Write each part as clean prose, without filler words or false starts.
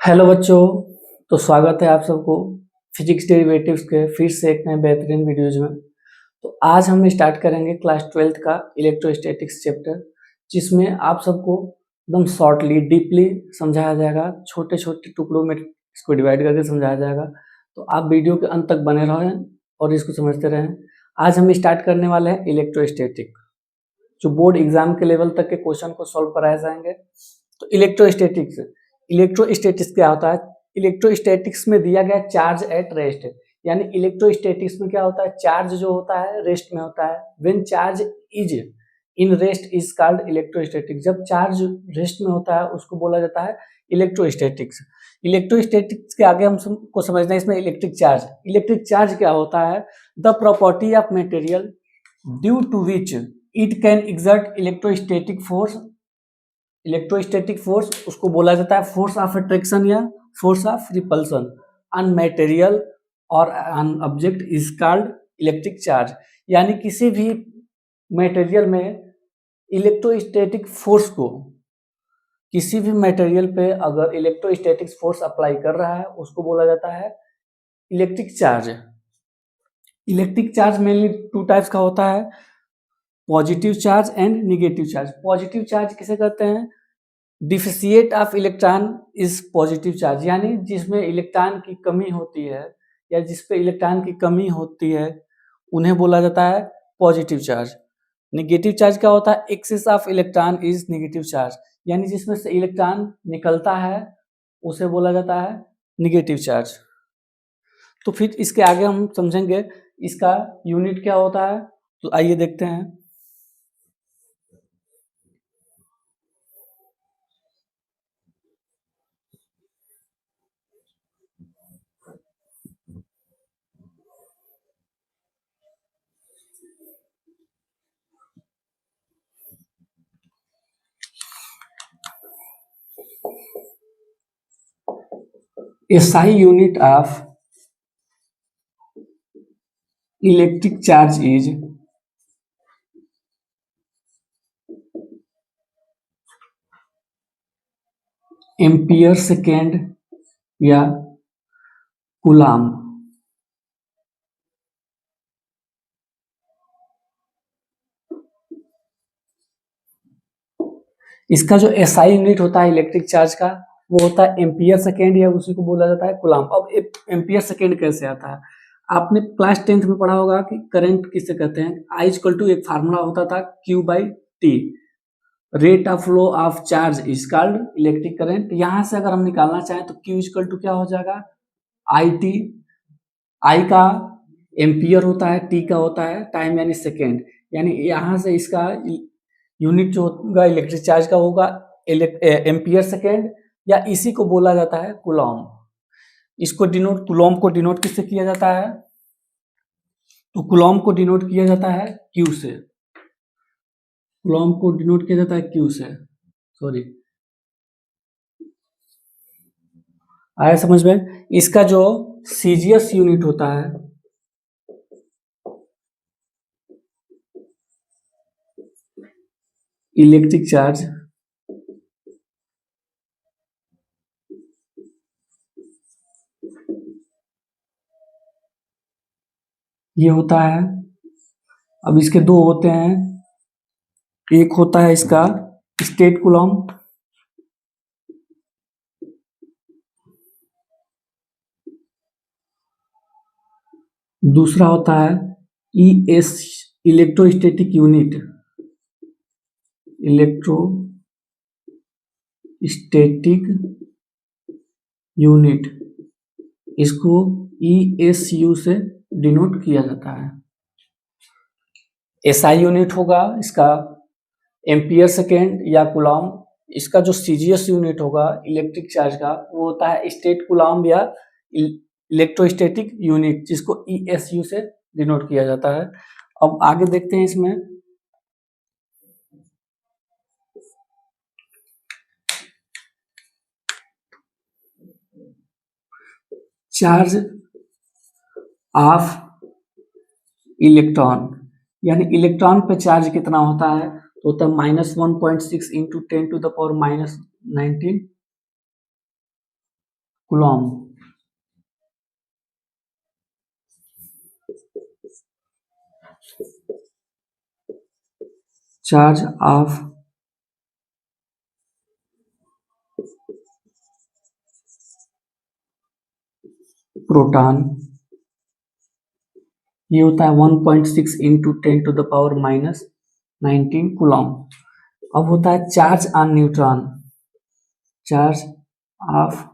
Hello बच्चों। तो स्वागत है आप सबको फिजिक्स डेरिवेटिव्स के फिर से एक नए बेहतरीन वीडियोज में। तो आज हम स्टार्ट करेंगे क्लास 12th का इलेक्ट्रोस्टैटिक्स चैप्टर, जिसमें आप सबको एकदम शॉर्टली डीपली समझाया जाएगा, छोटे छोटे टुकड़ों में इसको डिवाइड करके समझाया जाएगा। तो आप वीडियो के अंत तक बने रहें और इसको समझते रहें। आज हम स्टार्ट करने वाले हैं इलेक्ट्रोस्टैटिक, जो बोर्ड एग्जाम के लेवल तक के क्वेश्चन को सॉल्व कराए जाएंगे। तो इलेक्ट्रोस्टैटिक्स क्या होता है? इलेक्ट्रोस्टैटिक्स में दिया गया चार्ज एट रेस्ट, यानी इलेक्ट्रोस्टैटिक्स में क्या होता है, चार्ज जो होता है रेस्ट में होता है। When charge is in rest is called electrostatic. जब चार्ज रेस्ट में होता है उसको बोला जाता है इलेक्ट्रोस्टैटिक्स। इलेक्ट्रोस्टैटिक्स के आगे हम को समझना है इसमें इलेक्ट्रिक चार्ज। इलेक्ट्रिक चार्ज क्या होता है? The property of material due to which it can exert electrostatic force. Electrostatic force उसको बोला जाता है फोर्स ऑफ अट्रैक्शन या force of repulsion on material और on object is called electric charge. यानी किसी भी मटेरियल में इलेक्ट्रोस्टैटिक फोर्स को, किसी भी मटेरियल पे अगर इलेक्ट्रोस्टैटिक फोर्स अप्लाई कर रहा है उसको बोला जाता है electric charge. Electric charge mainly two types का होता है, positive charge and negative charge. Positive charge किसे कहते हैं? Deficit of electron is positive charge, यानी जिसमें इलेक्ट्रॉन की कमी होती है या जिस पे इलेक्ट्रॉन की कमी होती है उन्हें बोला जाता है पॉजिटिव चार्ज। निगेटिव चार्ज क्या होता है? Excess of electron is negative charge, यानी जिसमें से इलेक्ट्रॉन निकलता है उसे बोला जाता है निगेटिव चार्ज। तो फिर इसके आगे हम समझेंगे इसका यूनिट क्या होता है। तो आइए देखते हैं। SI unit of electric charge is ampere second या कूलाम। इसका जो एसआई यूनिट होता है इलेक्ट्रिक चार्ज का वो होता है एम्पियर सेकेंड या उसी को बोला जाता है कूलाम। अब एम्पियर सेकेंड कैसे आता है? आपने क्लास 10th में पढ़ा होगा कि करंट किसे कहते हैं। आई इक्वल टू एक फार्मूला होता था Q by T, rate of flow of charge is called electric current. यहां से अगर हम निकालना चाहें तो Q इक्वल टू क्या हो जाएगा? I T. आई का एम्पियर होता है, टी का होता है टाइम यानी सेकेंड, यानी यहां से इसका यूनिट जो होगा इलेक्ट्रिक चार्ज का होगा एम्पियर सेकेंड, या इसी को बोला जाता है कूलॉम। इसको डिनोट, कूलॉम को डिनोट किससे किया जाता है? तो कूलॉम को डिनोट किया जाता है क्यू से। कूलॉम को डिनोट किया जाता है क्यू से, सॉरी, आया समझ में? इसका जो सीजीएस यूनिट होता है इलेक्ट्रिक चार्ज, ये होता है, अब इसके दो होते हैं, एक होता है इसका स्टेट कूलॉम, दूसरा होता है ES electrostatic unit, electrostatic unit. इसको ESU से डिनोट किया जाता है। एसआई यूनिट होगा इसका एम्पियर सेकेंड या कूलॉम। इसका जो सीजीएस यूनिट होगा इलेक्ट्रिक चार्ज का वो होता है स्टेट कूलॉम या इलेक्ट्रोस्टैटिक यूनिट, जिसको ESU से डिनोट किया जाता है। अब आगे देखते हैं इसमें। चार्ज ऑफ इलेक्ट्रॉन, यानी इलेक्ट्रॉन पे चार्ज कितना होता है? तो होता है -1.6 × 10⁻⁹ कूलॉम। चार्ज ऑफ प्रोटॉन, ये होता है 1.6 इंटू 10⁻⁻19 कूलॉम। अब होता है charge on neutron, charge of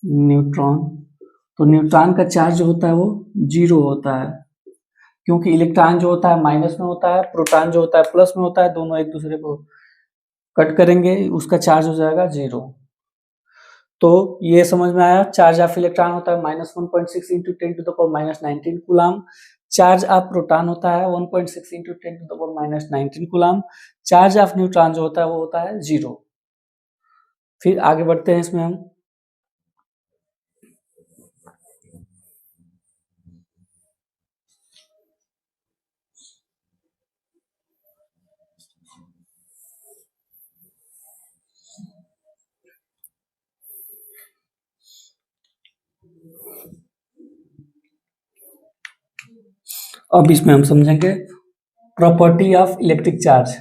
neutron. तो न्यूट्रॉन का चार्ज जो होता है वो 0 होता है, क्योंकि इलेक्ट्रॉन जो होता है माइनस में होता है, प्रोटॉन जो होता है प्लस में होता है, दोनों एक दूसरे को कट करेंगे, उसका चार्ज हो जाएगा 0। तो ये समझ में आया, चार्ज ऑफ इलेक्ट्रॉन होता है -1.6 into 10⁻⁻19 coulomb, charge of proton होता है 1.6 into 10⁻⁻19 coulomb, charge of neutron जो होता है वो होता है 0। फिर आगे बढ़ते हैं इसमें हम। अब इसमें हम समझेंगे property of electric charge.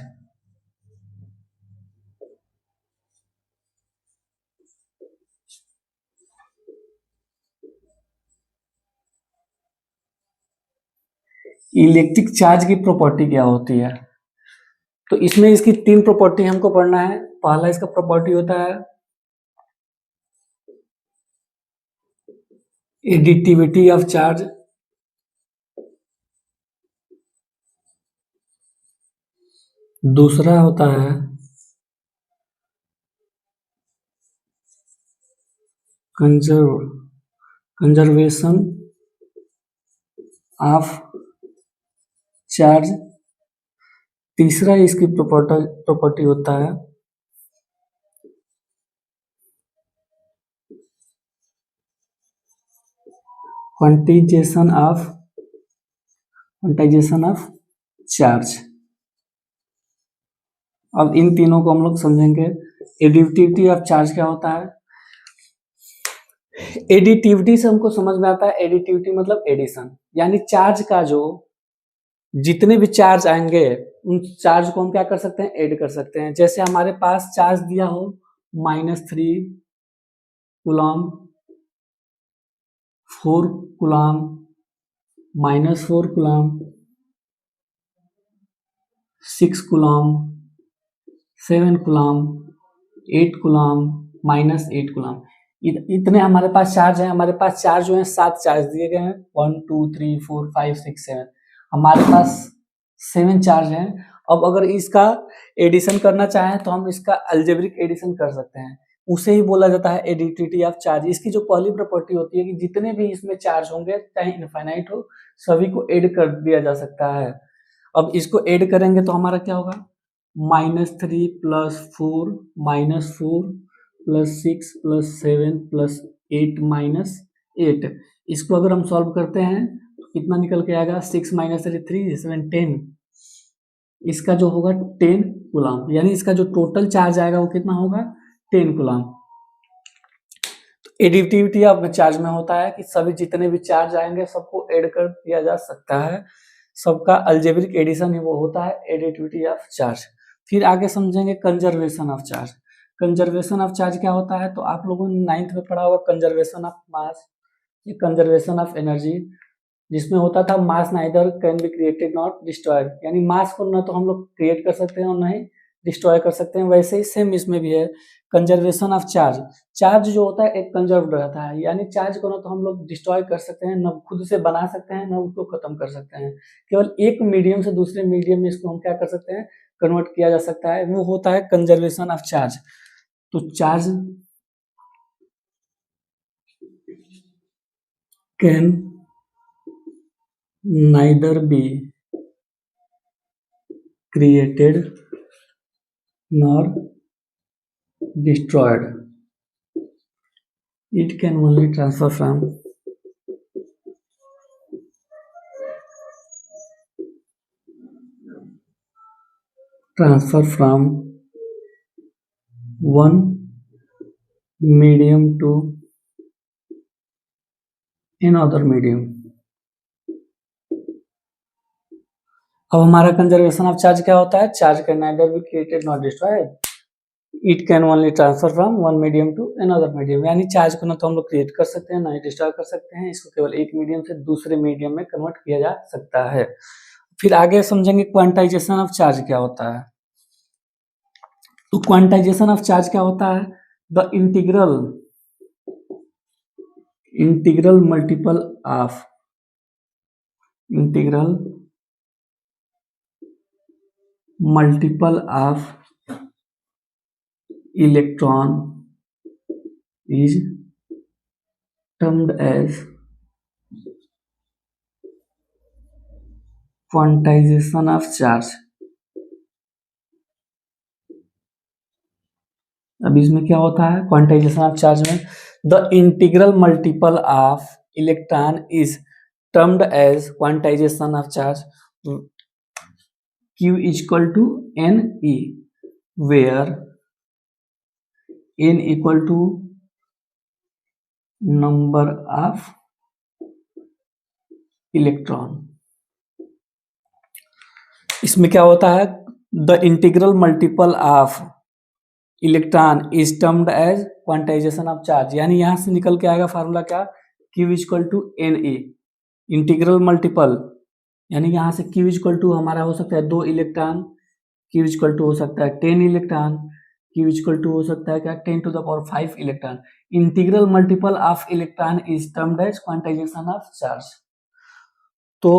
Electric charge की प्रॉपर्टी क्या होती है, तो इसमें इसकी 3 प्रॉपर्टी हमको पढ़ना है। पहला इसका प्रॉपर्टी होता है एडिटिविटी ऑफ चार्ज, दूसरा होता है कंजर्वेशन ऑफ चार्ज, तीसरा इसकी प्रॉपर्टी होता है क्वांटाइजेशन ऑफ चार्ज। अब इन तीनों को हम लोग समझेंगे। एडिटिविटी ऑफ चार्ज क्या होता है, एडिटिविटी से हमको समझ में आता है, एडिटिविटी मतलब एडिशन, यानी चार्ज का जो जितने भी चार्ज आएंगे उन चार्ज को हम क्या कर सकते हैं, ऐड कर सकते हैं। जैसे हमारे पास चार्ज दिया हो -3 coulomb, 4 coulomb, -4 coulomb, 6 coulomb, 7 coulomb, 8 coulomb, -8 coulomb, इतने हमारे पास चार्ज हैं। हमारे पास चार्ज जो है 7 चार्ज दिए गए हैं, 1 2 3 4 5 6 7, हमारे पास 7 चार्ज हैं। अब अगर इसका एडिशन करना चाहें तो हम इसका अलजेब्रिक एडिशन कर सकते हैं, उसे ही बोला जाता है एडिटिविटी ऑफ चार्ज। इसकी जो पहली प्रॉपर्टी होती है कि जितने भी इसमें चार्ज होंगे चाहे इनफाइनाइट हो, सभी को ऐड कर दिया जा सकता है। अब इसको ऐड करेंगे तो हमारा क्या होगा, -3 + 4 -4 + 6 + 7 + 8 -8। इसको अगर हम सॉल्व करते हैं तो कितना निकल के आएगा, 6 - 3 3 7 10, इसका जो होगा 10 कूलम, यानी इसका जो टोटल चार्ज आएगा वो कितना होगा, 10 कूलम। एडिटिविटी ऑफ चार्ज में होता है कि सभी जितने भी चार्ज आएंगे सबको ऐड कर दिया जा सकता है, सबका अलजेब्रिक एडिशन ही वो होता है एडिटिविटी ऑफ चार्ज। फिर आगे समझेंगे conservation of charge. Conservation of charge क्या होता है, तो आप लोगों ने 9th में पढ़ा होगा कंजर्वेशन ऑफ मास, ये कंजर्वेशन ऑफ एनर्जी, जिसमें होता था mass neither can be created not destroyed, यानी मास को न तो हम लोग क्रिएट कर सकते हैं और न ही डिस्ट्रॉय कर सकते हैं। वैसे ही सेम इसमें भी है कंजर्वेशन ऑफ चार्ज। चार्ज जो होता है एक कंजर्व रहता है, यानी चार्ज को न तो हम लोग डिस्ट्रॉय कर सकते हैं, न खुद से बना सकते हैं, न उसको खत्म कर सकते हैं। केवल एक मीडियम से दूसरे मीडियम में इसको हम क्या कर सकते हैं, कन्वर्ट किया जा सकता है, वो होता है कंजर्वेशन ऑफ चार्ज। तो charge can neither be created nor destroyed, it can only transfer from one medium to in other medium. अब हमारा कंजर्वेशन ऑफ चार्ज क्या होता है? Charge can neither be created not destroyed, it can only transfer from one medium to another medium. यानी charge को ना तो हम लोग क्रिएट कर सकते हैं ना ही डिस्ट्रॉय कर सकते हैं, इसको केवल एक मीडियम से दूसरे मीडियम में कन्वर्ट किया जा सकता है। फिर आगे समझेंगे क्वांटाइजेशन ऑफ चार्ज क्या होता है। तो क्वांटाइजेशन ऑफ चार्ज क्या होता है? The integral multiple of electron is termed as quantization of charge। अब इसमें क्या होता है क्वांटाइजेशन ऑफ चार्ज में? The integral multiple of electron is termed as quantization of charge Q is equal to NE, where N equal to number of electron. इसमें क्या होता है? The integral multiple of electron is termed as quantization of charge. यानी यहां से निकल के आएगा फार्मूला क्या? Q is equal to NA, integral multiple, यानी यहां से Q इज इक्वल टू हमारा हो सकता है 2 electron, Q is equal to हो सकता है 10 electron, Q is equal to हो सकता है क्या 10 to the power 5 electron. Integral multiple of electron is termed as quantization of charge. तो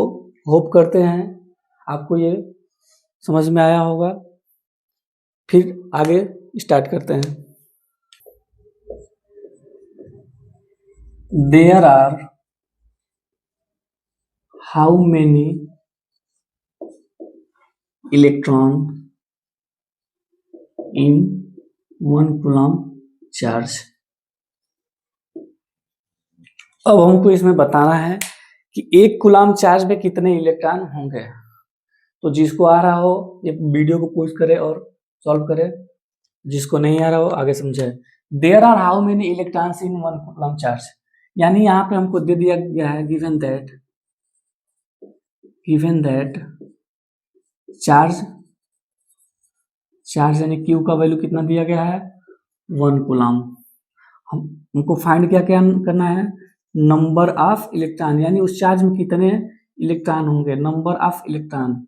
होप करते हैं आपको ये समझ में आया होगा। फिर आगे स्टार्ट करते हैं। There are how many electron in 1 coulomb charge. अब हमको इसमें बताना है कि 1 कूलम चार्ज में कितने इलेक्ट्रॉन होंगे। तो जिसको आ रहा हो ये वीडियो को पॉज करे और सॉल्व करे, जिसको नहीं आ रहा हो आगे समझे। There are how many electrons in 1 coulomb charge, यानी यहाँ पे हमको दे दिया गया है गिवन दैट चार्ज यानी Q का वैल्यू कितना दिया गया है 1 कूलम। हमको फाइंड क्या करना है? नंबर ऑफ इलेक्ट्रॉन, यानी उस चार्ज में कितने इलेक्ट्रॉन होंगे, नंबर ऑफ इलेक्ट्रॉन,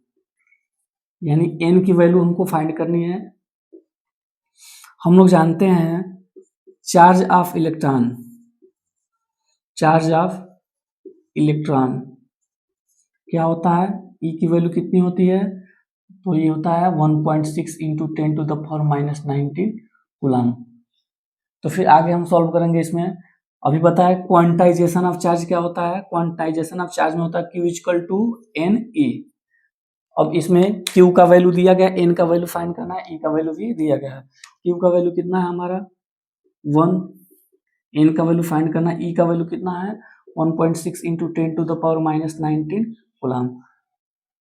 यानी n की वैल्यू हमको फाइंड करनी है। हम लोग जानते हैं चार्ज ऑफ इलेक्ट्रॉन क्या होता है? E की वैल्यू कितनी होती है? तो ये होता है 1.6 into 10 to the power minus 19 coulomb. तो फिर आगे हम सॉल्व करेंगे इसमें। अभी पता है क्वांटाइजेशन ऑफ चार्ज क्या होता है? क्वांटाइजेशन ऑफ चार्ज में होता है Q इक्वल टू NE। अब इसमें Q का वैल्यू दिया गया, N का वैल्यू फाइंड करना है, E का वैल्यू भी दिया गया है। Q का वैल्यू कितना है हमारा 1, N का वैल्यू फाइंड करना है, E का वैल्यू कितना है 1.6 into 10 to the power minus 19 coulomb.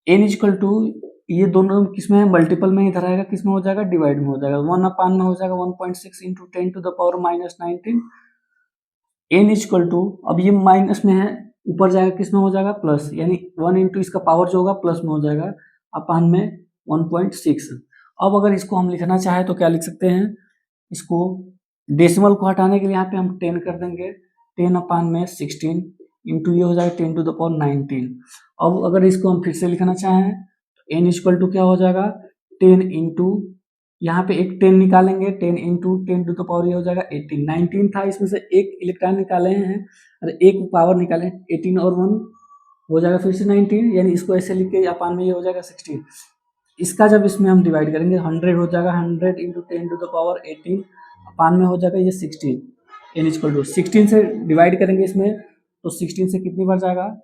N equal to ये दोनों किसमें है? मल्टीपल में इधर आएगा, किसमें हो जाएगा? डिवाइड में हो जाएगा। 1 अपान में हो जाएगा 1.6 into 10 to the power minus 19। N equal to, अब ये माइनस में है, ऊपर जाएगा किसमें हो जाएगा? प्लस, यानी 1 इंटू इसका पावर जो होगा प्लस में हो जाएगा, अपान में 1.6। अब अगर इसको हम लिखना चाहे तो क्या लिख सकते हैं? इसको डेसिमल को हटाने के लिए यहाँ पे हम 10 कर देंगे, 10 अपान में 16 इंटू ये हो जाएगा 10 टू द पावर 19। अब अगर इसको हम फिर से लिखना चाहें तो n इक्वल टू क्या हो जाएगा 10 इंटू, यहाँ पे एक 10 निकालेंगे, 10 इंटू 10 टू द पावर ये हो जाएगा 18। 19 था, इसमें से एक इलेक्ट्रॉन निकाले हैं और एक पावर निकाले, 18 और 1 हो जाएगा फिर से 19, यानी इसको ऐसे लिख के अपान में ये हो जाएगा 16। इसका जब इसमें हम डिवाइड करेंगे 100 हो जाएगा, 100 इंटू 10 टू द पावर 18 अपान में हो जाएगा ये 16। n इक्वल टू 16 से डिवाइड करेंगे इसमें तो 16 से कितनी बार जाएगा?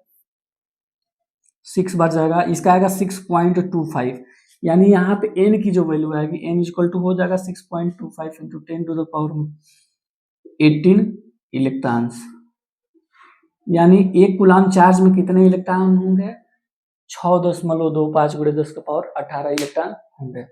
6 बार जाएगा। इसका आएगा 6.25, यानी यहाँ पे n की जो वैल्यू आएगी n इक्वल टू हो जाएगा 6.25 into 10 to the power 18 electrons. यानी 1 कूलम चार्ज में कितने इलेक्ट्रॉन होंगे? 6.25 × 10 की पावर 18 इलेक्ट्रॉन होंगे।